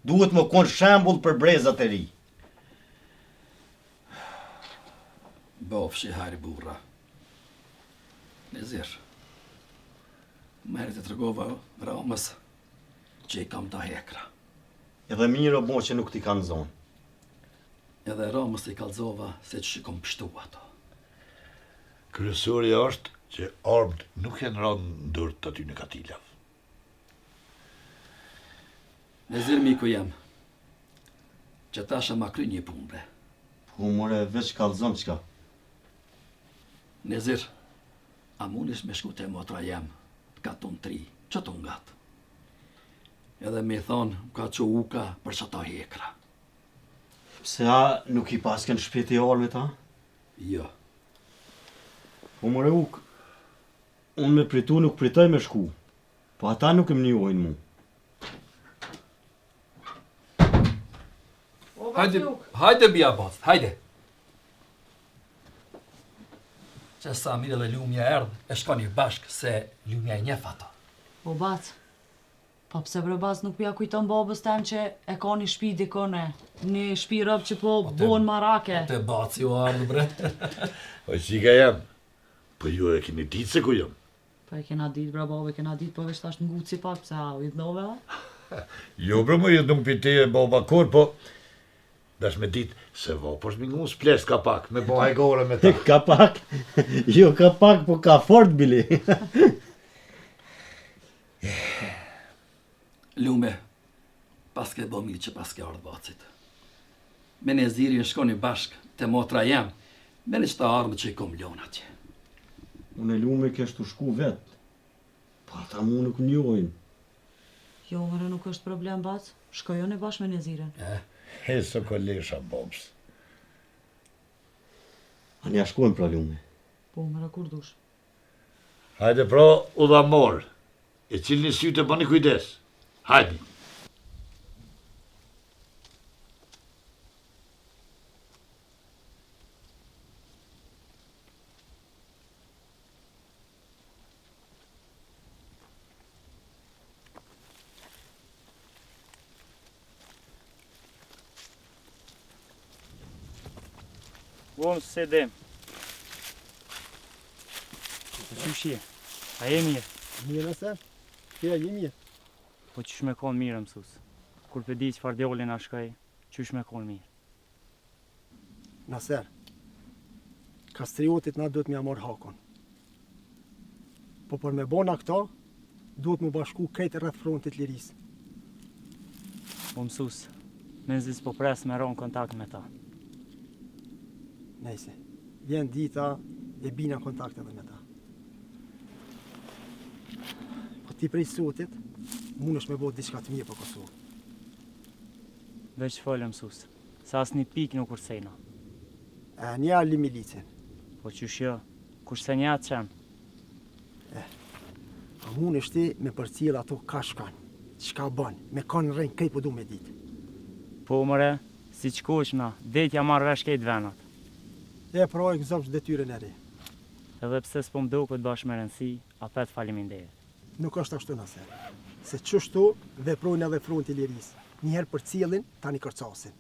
Duhet më konë shembull për brezat e ri. Bofshi hajri burra. Nezir, merë të tregova Ramës që i kam ta hekra. Edhe mirë o bo që nuk t'i kanë zonë. Edhe Ramës i kalzova se që i kom pështu ato. Kryesorja është që armët nuk janë rënë ndër të aty në Katilav. Nezir miku jem, që tasha ma kry një punë bre. Po more veç kalzon qka. Nezir, a munish me shku te motra jem, ka ton 3, që ton gatë. Edhe me thonë, ka që uka për që ta hekra. Pse a nuk i pasken shpjeti arme ta? Jo. Po more uk, unë me pritu nuk pritoj me shku, po ata nuk më njohin mu. Hajde bia bas, hajde. Që sa mire dhe lumja erdhë, e shkoni bashkë se lumja e njef ato. O bac, po pse bre bac nuk pja kujton babës tem që e ka një shpi dikone, një shpi rëb që po bon marake. Te baci o ardhë bre. O qika jam, po ju e keni ditë se ku jam. Po e kena ditë bre babë, e kena ditë po veç tash në nguci pak, pse a ujtë nove a? Jo bre më jetë nuk pite e baba kur, po dash me ditë se po shmingu s'ples ka pak, me bo hajgore me ta. Ka pak? Jo ka pak, po ka fort bili. Lume, pas ke bo mirë që pas ke ardhë bacit. Me Nezirin shkoni bashkë te motra jem, me në qëta armë që i kom lona që. Unë e lume keshtu shku vetë, po ata mu nuk njojnë. Jo, mëre nuk është problem bac, shkojoni bashkë me Nezirin. He, së kolesha, bobs. A nja shkojnë pra lume. Po, mëre kur dush. Hajde pro, u dha morë. E cilë një sytë e bëni kujdes. Hajde. Unë se dem. Qysh je? A je mirë? Mirë nëse? Kja je mirë. Po qysh me konë mirë mësus? Kur për di që farë djolin a shkaj, qysh me konë mirë? Naser, kastriotit na duhet me amor hakon. Po për me bona këta, duhet me bashku krejt rreth frontit liris. Po mësus, menzis po pres me ronë kontakt me ta. Nejse, vjen dita e bina kontakt edhe me ta. Po ti prej sotit, mund është me bot diçka të mirë për Kosovë. Veç folë mësus, sa as një pik nuk ursejna. E nja li milicin. Po qysh jo, kurse një atë qenë. A mund është ti me përcjell ato ka shkan, qka ban, me kanë rejnë kej po du me ditë. Po mëre, si qkoshna, detja marrë vesh kejt venat. E pra e gëzëm që detyren e re. Edhe pse s'po mdo këtë bashkë me rëndësi, apet faleminderit. Nuk është ashtu nëse. Se qështu veprojnë edhe fronti liris. Njëherë për cilin, tani kërcasin.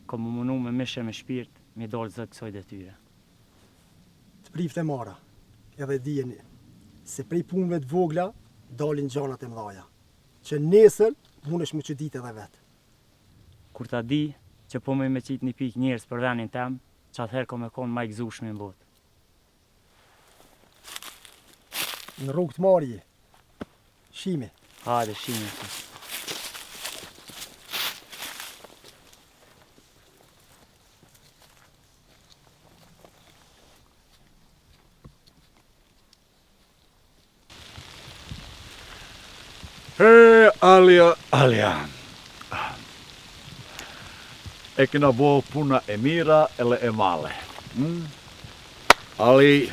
Ko më munu me mishe me shpirt, mi dolë zë kësoj detyre. Të prift e mara, edhe dijeni, se prej punëve të vogla, dalin gjanat e mdhaja. Që nesër, mund është më që ditë edhe vetë. Kur ta di, që po me qit një pik njerës për venin tem, që atëherë ko me konë ma i gëzushme në botë. Në rrugë të marje. Shime. Hajde, shime. He, Alja. E kena bo puna e mira ele e male. Ali,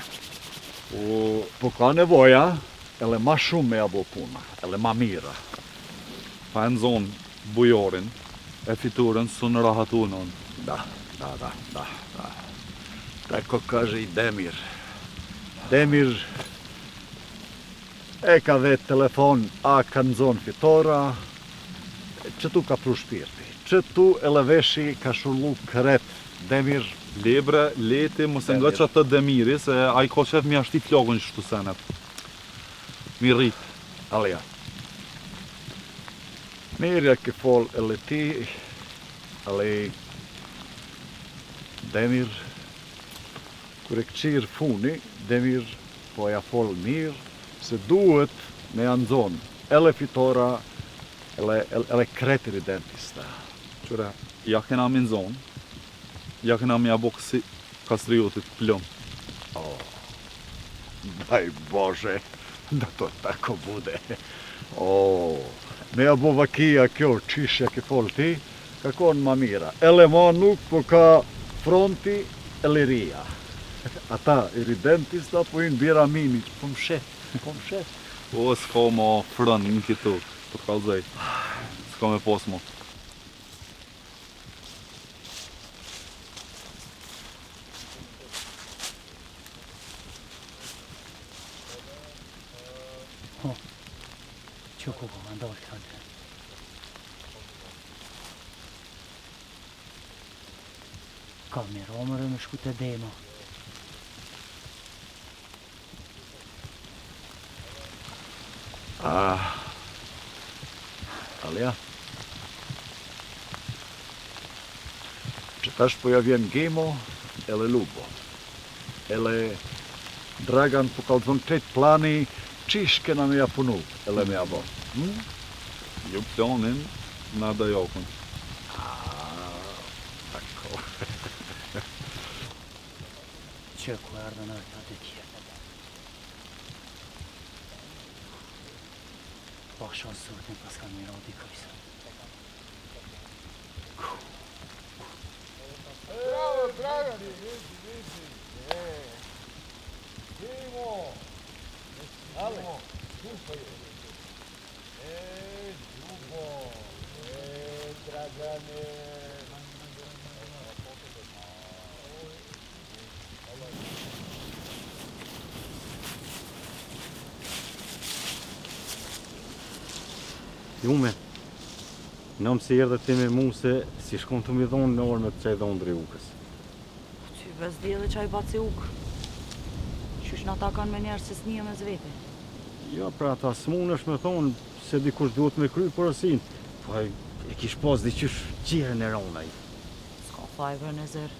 po ka nevoja, ele ma shumë me ja bo puna, ele ma mira. Pa e në zonë bujorin, e fiturën së në rahatunën. Da. Tako kaže i Demir. Demir e ka dhe telefon, a ka në zonë fitora, Qëtu ka pru shpirti, qëtu e leveshi ka shullu kret, Demir. Lebre, leti, mos e nga që atë Demiri, se a i ka qef mi ashti flokën që shtu senet. Mi rrit. Alja. Mirja ke fol e leti, ale Demir, kër e këqirë funi, Demir po ja fol mirë, se duhet me anëzon, ele fitora, ele kretiri dentista. Qure, ja kena mi nëzon, ja kena mi abo kësi kastriotit plëm. Daj Bože, da to tako bude. Me abo vakia kjo qishja ke fol ti, kako në ma mira. Ele ma nuk po ka fronti e liria. Ata iri dentista po inë bira mini, po më shet. O, s'ka ma frën një këtu, për kalzej. S'ka me pos mo. Që ku ma ndalë këtë? Ka me romërë me shku të dema. Alja. Që tash po ja vjen Gemo, ele Lubo. Ele Dragan po kalzon këtë plani, qish kena me ja punu, ele me ja bo. Jo planin, nada jakon. Tako. Që ku ardhën atë të tjerë. Pasha zotin pas ka një rati këjse. Bravo, Dragan! Gimo! Ale, Ljubo! Dragane! Jume, nëmë se erdhe ti me mu se si shkon të mi dhonë në orë me të qaj dhonë Driukës. Që vezdi edhe qaj baci uk. Qysh në ata kanë me njerë se s'nije me zvete. Ja, pra ta s'mun është me thonë se dikush duhet me kry porosin. Po e kish pas di qysh qire në ronaj. S'ka fajbre në zërë.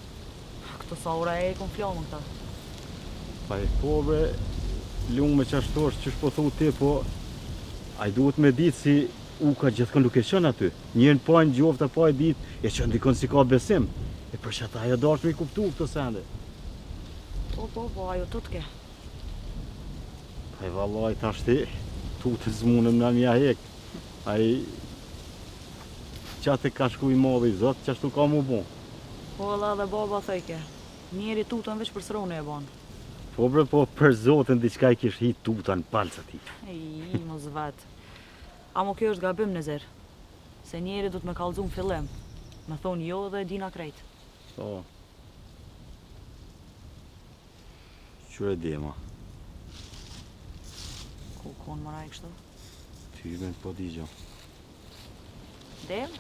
Këto sa ura e kon flamën këta. Pa e po bre, lume që ashtu është qysh po thu ti, po a i duhet me ditë si u ka gjithkën nuk e qënë aty. Njërën pa në gjofta pa e ditë, e qënë dikon si ka besim. E për që ata ajo dash me i kuptu këto sende. Po, ajo të t'ke. Pa e vallaj tash ti, tu të zmunëm në mja hek. A i qatë e ka shku i madhe i zot, qashtu ka mu bon. Po edhe dhe baba thëjke. Njeri tutën veç për sërone e banë. Po bre, po për zotin diçka i kish hit tuta në palca ti. Ej, mos vet. Amo kjo është gabim në zërë. Se njeri du të me kallëzu në fillim. Me thonë jo dhe dina krejt. Po. Qyre di ma? Ku konë mëra e kështu? Ty me po di gjo. Dem?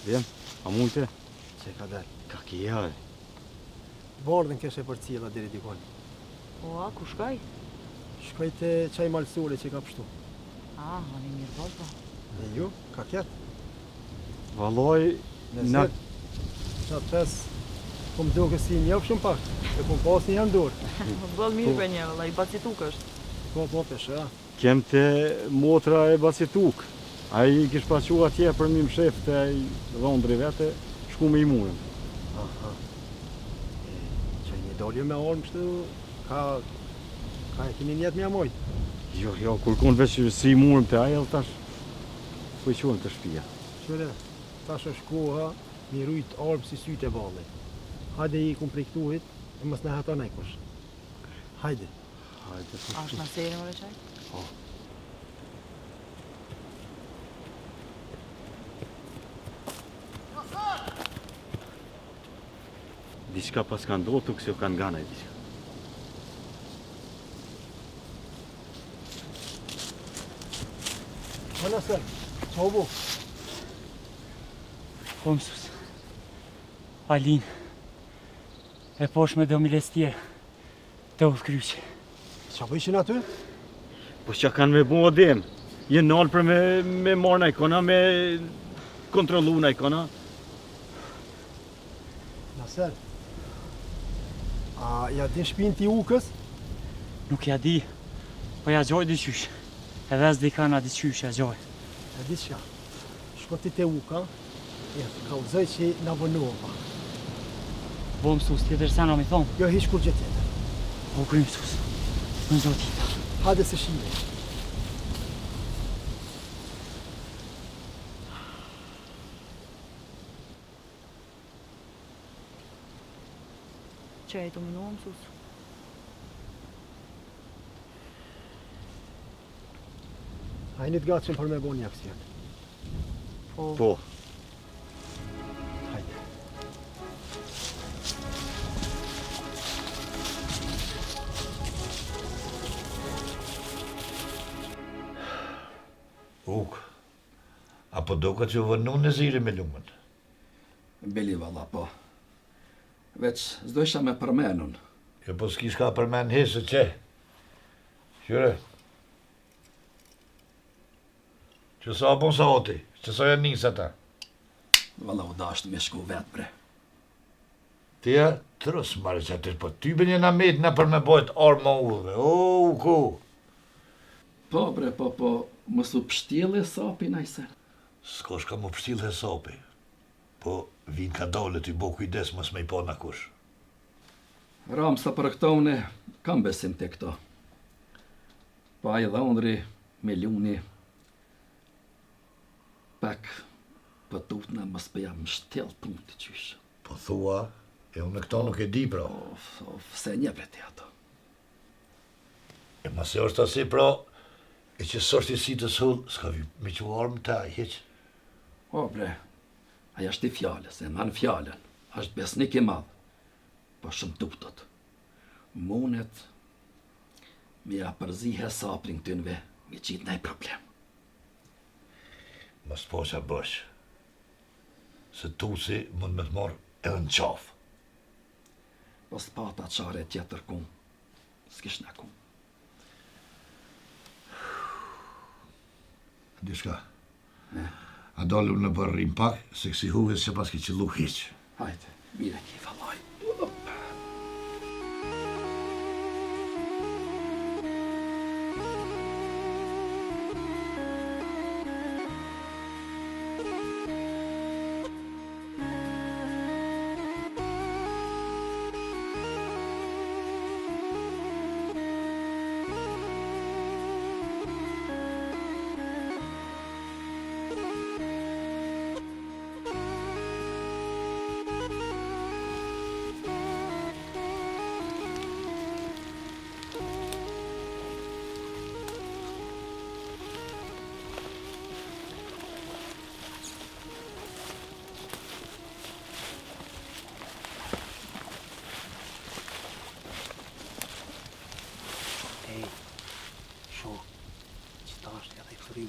Dem, a mund të? Që ka del? Ka ki jave. Bardën keshe për cila diri dikon. Po, a, ku shkaj? Shkoj të qaj malsore që ka pështu. A, një mirë vazhdo. E ju, ka kjetë. Valoj, Në qatë pes, po më duke si njëpë shumë pak, e po më pas një janë dorë. Bëllë mirë për një, la i bacituk është. Po, peshe, a. kem të motra e Bacituk. A i kish pashu atje për mi më shef të dhondri vete, shku me i munëm. Aha. Që një dolje me orë mështu, ka e kini njetë me amojt. Jo, kur kun veç si i munëm të aje, tash, po i quen të shpia. Qëre, tash është koha, mi rujt arbë si sytë e valli. Hajde i kum prej këtuhit, e mës në hata nejkosh. Hajde. A është në seri më reqaj? Po. Diçka pas kanë do të kësjo kanë gana e diçka. nëse, qa u bu? Po mësus. Alin. E posh me do milestje. Të u kryqë. Qa po ishin aty? Po që kanë me bu odem? Je nalë për me marrë na ikona, me kontrolu na ikona. Nasser, a ja din shpinë ti ukës? Nuk ja di, po ja gjoj diqysh. Edhe as di kana diqysh ja gjoj. E di qa, shko ti te uka, e ka uzoj që na vënuva. Bo mësus, tjetër se na mi thonë. Jo, hiq kur gjë tjetër. Po kry mësus, në zotita. Hade se shime. Që e të minuë mësus? Hajnit gatshëm për me bo një aksion. Po. Hajde. Uk, apo do ka që vënu në ziri me lumën? Bili valla, po. Veç, s'do isha me përmenun. Jo, po s'kish ka përmen hesë që? Qyre? Që sa bon sa oti? Që sa janë njësë ata? Valla u dasht me shku vetë, bre. Tja, tërës marë që atër, po ty bënje na met në për me bojt arma udhve. O, ku? Po, bre, po, mos u pështjele sapi najse. S'ko shka mu pështil he sapi. Po, vinë ka dole t'i bo kujdes mos me i po në kush. Ram, sa për këto une, kam besim të këto. Pa i dhe undri, miljoni, pak, për tutna mos për jam shtel punë të qysh. Po thua, e unë këto nuk e di, pra. Se një bre të ato. E ma se është asi, pra, e që sështë i si të sull, s'ka vi me që armë ta, heq. O, bre, aja është i fjallës, e në fjallën, është besnik i madhë, po shumë tuptot. Munet, mi a përzi hesaprin këtynve, mi qitë nej problem. Mas po që bësh, se tu si mund me të morë edhe në qafë. Po s'pata qare tjetër kun, s'kish në kun. Dishka, a dolu në bërrim pak, se kësi huves që pas ki qëllu hiq. Hajde, mire ki vallaj.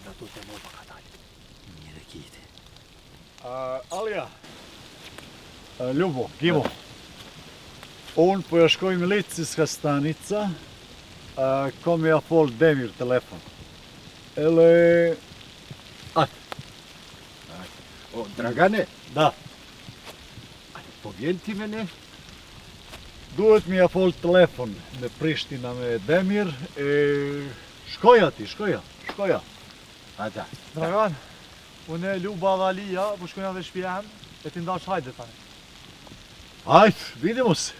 Ato të mojë për katalë. Mire kiti. Alja, Ljubo, Givo, unë po e shkoj me litë si s'ka stanica, kom ja fol Demir telefon. Ele... O, Dragane? Da. Po vjen ti me ne? Duhet mi ja fol telefon me Prishtina me Demir, shkoja ti, shkoja. Ata. Dragan, unë e Luba dhe Alija, po shkojna dhe shpia hem, e ti ndash hajde tani. Hajt, vidimos.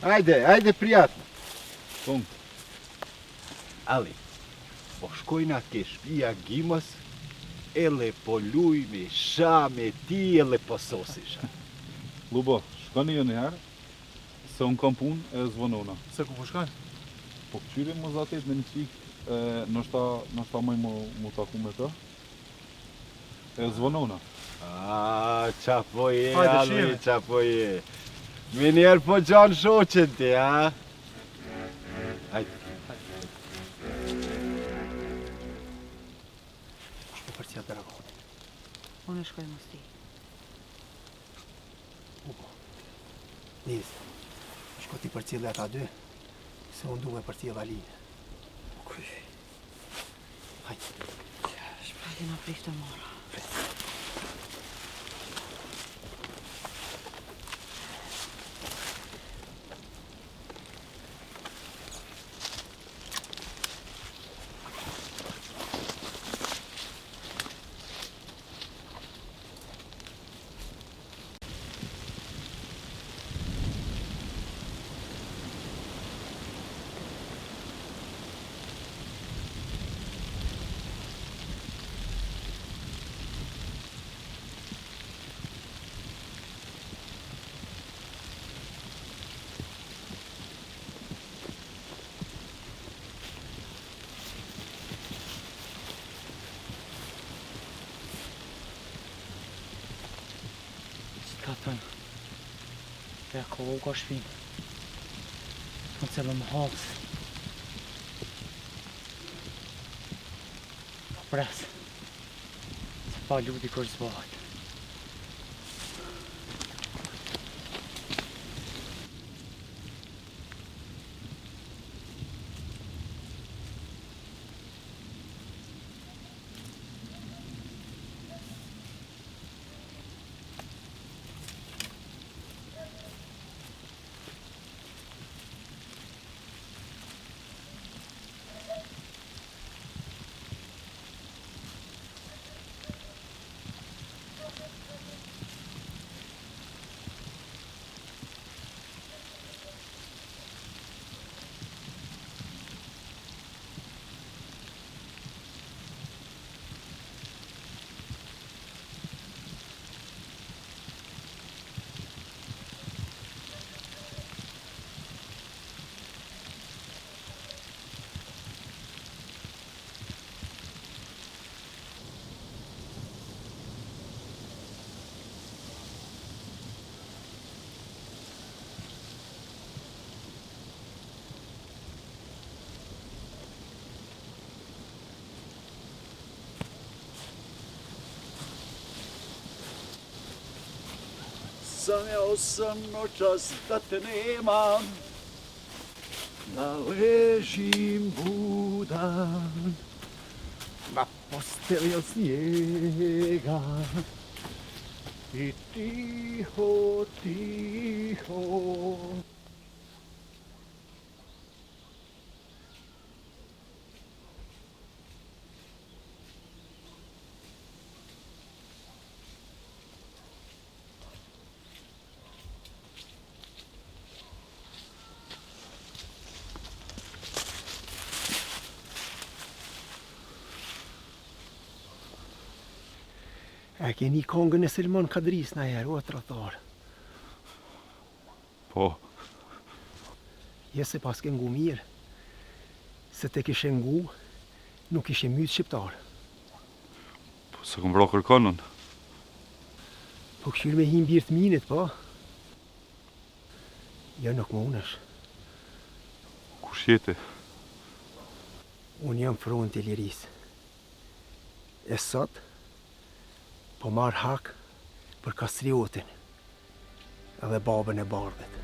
Hajde, prijatno. Pun. Ali, po shkojna ke shpia Gimës, ele po luj me sha me ti, ele po sosisha. Luba, shkoni jo njëherë, se unë kam punë e zvonona. Se ku po shkojnë? Po këqyri më zatet me një qikë, nështë maj mu taku me të, e zvonona. Qa po je, Ali, qa po je. Me njerë po gjanë shoqen ti, a? Hajde. Po në shkoj mos ti. Niz, shko ti për cilë ata dy, se unë duhe për cilë Alinë. Kuj. Hajde. Shprejti nga priftë mora. Ka thënë, e kohë ka shpinë, në cilë më halës. Po presë, se pa ludi kërë zbahët. Sam ja sam noćas da te nemam, da ležim budan na postelji od snijega i tiho, tiho. E keni kongën e Selman Kadris në herë, o tratar. Po. Je se pas ke ngu mirë, se te kishe ngu, nuk ishe mytë shqiptar. Po se kom vra kërkanën. Po këshyr me him birtë minit, po? Jo, nuk më unesh. Kush jeti? Unë jam fronti i lirisë. E sot, po marr hak për kastriotin edhe babën e bardhët.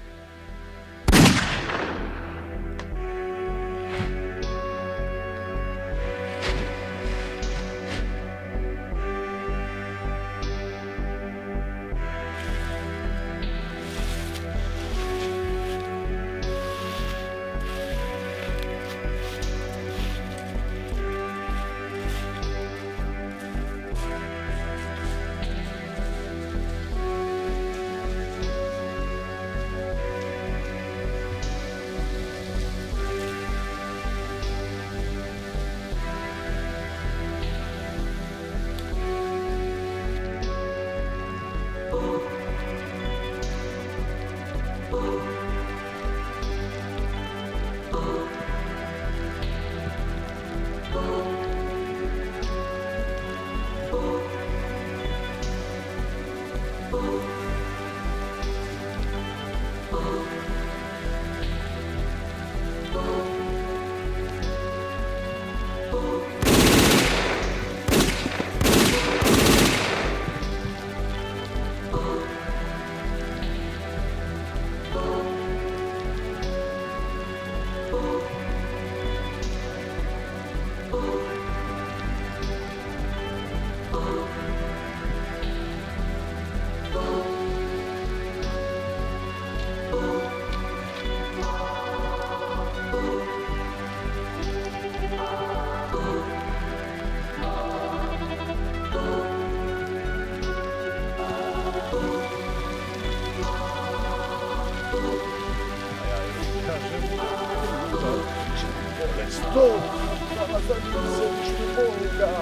to, ka zënë se një shpëmoga.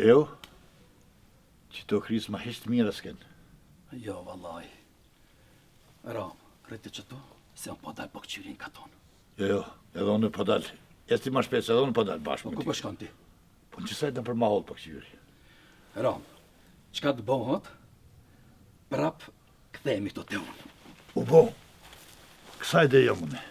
Jo, që të krisë ma hishtë mirë s'ken. Jo, vallaj. Ram, rriti që tu, se unë po dalë po këqyrin ka tonë. Jo, edhe unë po dalë. Esti ma shpesë, edhe unë po dalë bashkë me Ku ti. po shkon ti? Po në qësajt në për ma hollë po këqyri. Ram, qka të bëhët, prap këthejemi këto të unë. U bo, kësaj dhe jo mune.